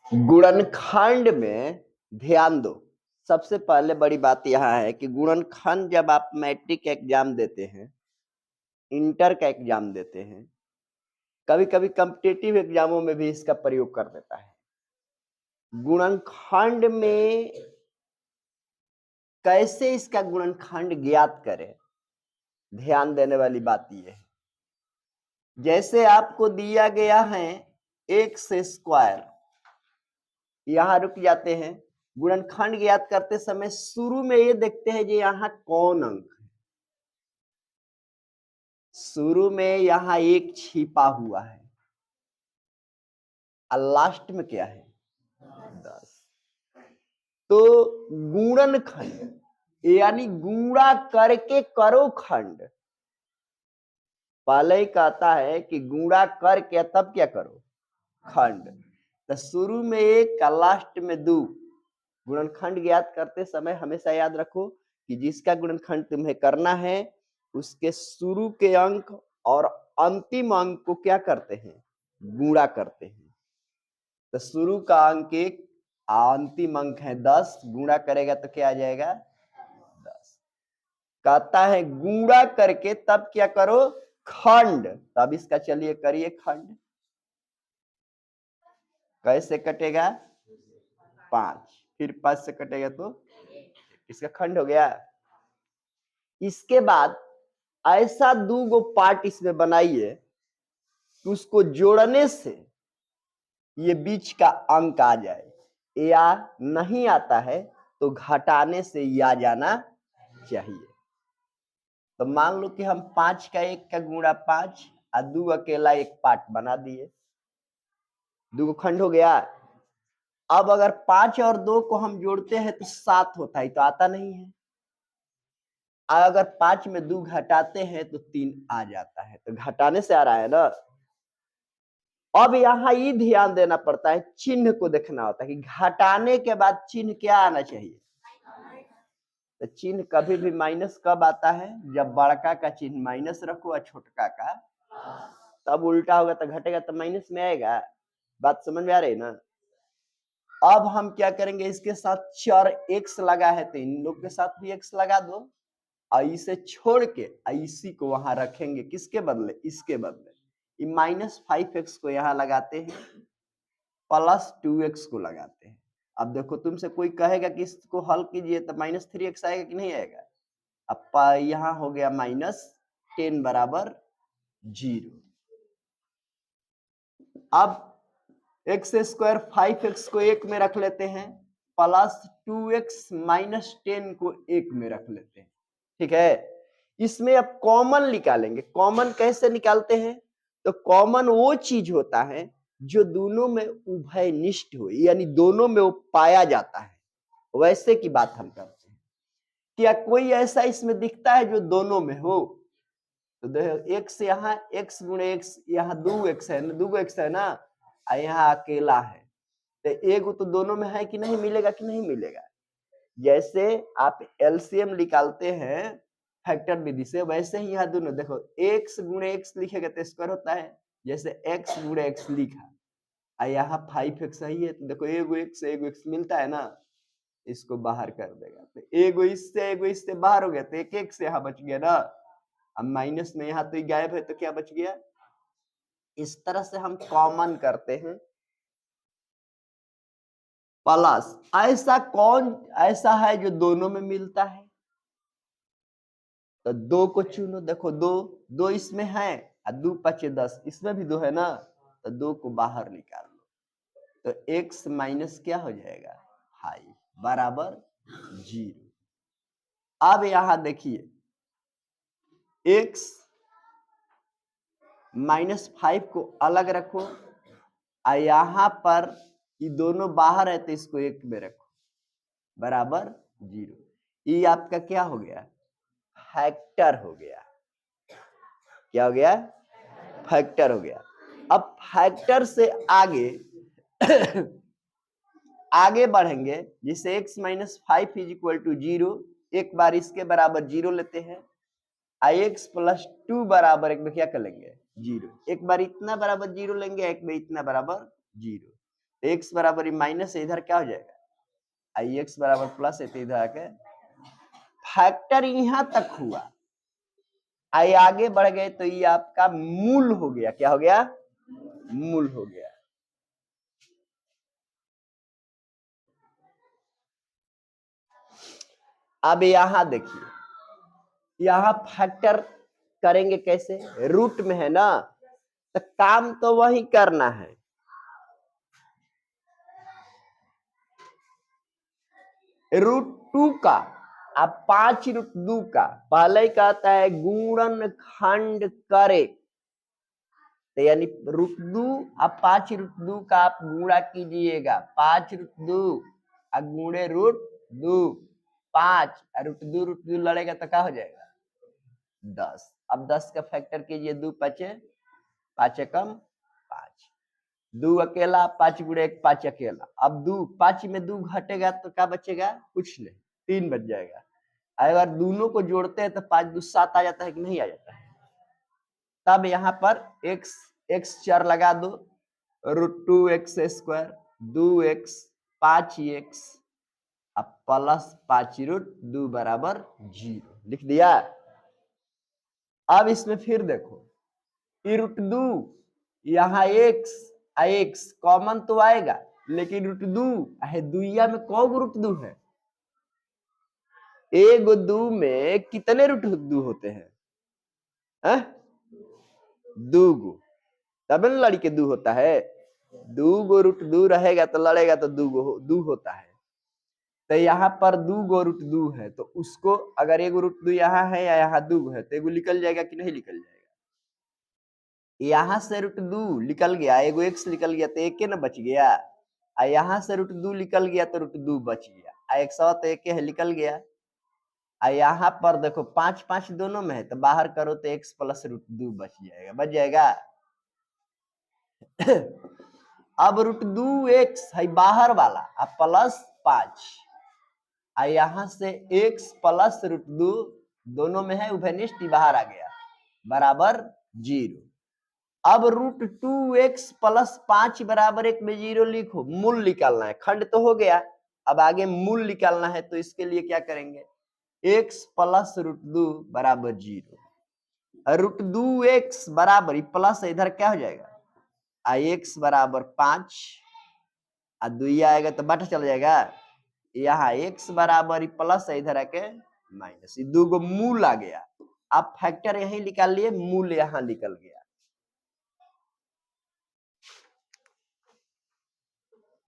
गुणनखंड में ध्यान दो। सबसे पहले बड़ी बात यह है कि गुणनखंड जब आप मैट्रिक एग्जाम देते हैं, इंटर का एग्जाम देते हैं, कभी कभी कॉम्पिटिटिव एग्जामों में भी इसका प्रयोग कर देता है। गुणनखंड में कैसे इसका गुणनखंड ज्ञात करें, ध्यान देने वाली बात यह है, जैसे आपको दिया गया है एक्स स्क्वायर, यहां रुक जाते हैं। गुणनखंड ज्ञात करते समय शुरू में ये देखते हैं कि यहां कौन अंक है। शुरू में यहां एक छिपा हुआ है और लास्ट में क्या है 10। तो गुणनखंड यानी गुणा करके करो खंड। पहले ही कहता है कि गुणा करके तब क्या करो खंड। तो शुरू में एक और लास्ट में 2। गुणनखंड ज्ञात करते समय हमेशा याद रखो कि जिसका गुणनखंड तुम्हें करना है उसके शुरू के अंक और अंतिम अंक को क्या करते हैं, गुणा करते हैं। तो शुरू का अंक 1, अंतिम अंक है 10, गुणा करेगा तो क्या आ जाएगा 10। कहता है गुणा करके तब क्या करो खंड। तब इसका चलिए करिए खंड। कैसे कटेगा 5, फिर 5 से कटेगा तो इसका खंड हो गया। इसके बाद ऐसा 2 पार्ट इसमें बनाइए कि उसको जोड़ने से ये बीच का अंक आ जाए, या नहीं आता है तो घटाने से ये आ जाना चाहिए। तो मान लो कि हम 5 का 1 का गुणा 5 और 2 अकेला एक पार्ट बना दिए, 2 खंड हो गया। अब अगर 5 और 2 को हम जोड़ते हैं तो 7 होता है, तो आता नहीं है। अगर 5 में 2 घटाते हैं तो 3 आ जाता है, तो घटाने से आ रहा है ना। अब यहाँ ये ध्यान देना पड़ता है, चिन्ह को देखना होता है कि घटाने के बाद चिन्ह क्या आना चाहिए। तो चिन्ह कभी भी माइनस कब आता है, जब बड़का का चिन्ह माइनस रखो और छोटका का, तब उल्टा होगा तो घटेगा तो माइनस में आएगा। बात समझ में आ रही ना। अब हम क्या करेंगे, इसके साथ चर x लगा है तो इन लोग के साथ भी x लगा दो, और इसे छोड़ के इसी को वहां रखेंगे, किसके बदले, इसके बदले। -5x को यहाँ लगाते हैं, +2x को लगाते हैं। अब देखो तुमसे कोई कहेगा कि इसको हल कीजिए तो -3x आएगा कि नहीं आएगा। अब यहाँ हो गया -10 बराबर 0। अब x² 5x को 1 में रख लेते हैं, +2x -10 को 1 में रख लेते हैं। ठीक है। इसमें अब कॉमन निकालेंगे। कॉमन कैसे निकालते हैं, तो कॉमन वो चीज होता है जो दोनों में उभयनिष्ठ हो, यानी दोनों में वो पाया जाता है, वैसे की बात हम करते हैं। क्या कोई ऐसा इसमें दिखता है जो दोनों में हो, तो देखो x यहाँ x गुणे x, यहाँ 2x है ना, 2x है ना, यहाँ अकेला है, तो एक तो दोनों में है कि नहीं, मिलेगा कि नहीं मिलेगा। जैसे आप एलसीएम निकालते हैं फैक्टर विधि से, वैसे ही यहाँ दोनों देखो, x गुणे x लिखेगा तो स्क्वायर होता है, जैसे x गुणे x लिखा, और यहाँ 5x ही है, तो देखो एगो x मिलता है ना, इसको बाहर कर देगा, तो एगो इससे बाहर हो गया, तो एक x यहाँ बच गया ना। अब माइनस में यहाँ तो ये गायब है, तो क्या बच गया। इस तरह से हम कॉमन करते हैं। प्लस ऐसा कौन ऐसा है जो दोनों में मिलता है, तो 2 को चुनो। देखो 2 इसमें है और 2 5 10, इसमें भी 2 है ना, तो 2 को बाहर निकाल लो, तो x माइनस क्या हो जाएगा 5 बराबर 0। अब यहां देखिए x -5 को अलग रखो, और यहां पर ये दोनों बाहर है तो इसको 1 में रखो, बराबर 0। ये आपका क्या हो गया, फैक्टर हो गया। क्या हो गया, फैक्टर हो गया। अब फैक्टर से आगे आगे बढ़ेंगे, जिसे x - 5 = 0, एक बार इसके बराबर 0 लेते हैं, x + 2 बराबर एक में क्या कर लेंगे 0, एक बार इतना बराबर 0 लेंगे, एक में इतना बराबर 0, x बराबर माइनस है, इधर क्या हो जाएगा आई एक्स बराबर प्लस है, तो इधर आके फैक्टर यहां तक हुआ, आई आगे बढ़ गए तो ये आपका मूल हो गया। क्या हो गया? मूल हो गया। अब यहां देखिए, यहां फैक्टर करेंगे कैसे? रूट में है ना, तो काम तो वही करना है। √2 का अब 5√2 का पहले कहता है गुणन खंड करे, तो यानी √2 अब 5√2 का आप गुणा कीजिएगा, 5√2 गुणे √2 5 √2 लड़ेगा तो क्या हो जाएगा 10। अब 10 का फैक्टर कीजिए, 2 5 5 कम 5, 2 अकेला, 5 गुणे 1 5 अकेला। अब 2 5 में 2 घटेगा तो क्या बचेगा? कुछ नहीं, 3 बच जाएगा। अगर दोनों को जोड़ते हैं तो 5 2 7 आ जाता है कि नहीं आ जाता है? तब यहाँ पर x चर लगा दो, √2x², 2x 5x अब प्लस 5√2 बराबर 0 लिख दिया। अब इसमें फिर देखो, √2 यहाँ x कॉमन तो आएगा, लेकिन √2 है दुइया में कौन √2 है? एक 2 में कितने √2 होते हैं? 2 गो, तब न लड़के 2 होता है। 2 गो √2 रहेगा तो लड़ेगा तो 2 होता है। तो यहाँ पर 2 गो √2 है, तो उसको अगर एक √2 यहाँ है या यहाँ 2 है तो एगो निकल जाएगा कि नहीं निकल जाएगा? यहाँ से √2 निकल गया, एगो x निकल गया तो एक न बच गया, और यहाँ से √2 निकल गया तो √2 बच गया, एक सौ तो एक है निकल गया। और यहाँ पर देखो 5 5 दोनों में है तो बाहर करो तो x प्लस √2 बच जाएगा, बच जाएगा। अब √2x है बाहर वाला, अब प्लस 5, और यहां से x प्लस √2 दोनों में है उभयनिष्ठ, बाहर आ गया बराबर 0। अब √2x प्लस 5 बराबर 1 में 0 लिखो, मूल निकालना है, खंड तो हो गया, अब आगे मूल निकालना है, तो इसके लिए क्या करेंगे? x प्लस √2 बराबर 0, √2x बराबर प्लस इधर क्या हो जाएगा x बराबर 5, और 2 आएगा तो बटा चल जाएगा, यहाँ x बराबर प्लस इधर आके माइनस, 2 गो मूल आ गया। अब फैक्टर यही निकाल लिए, मूल यहाँ निकल गया।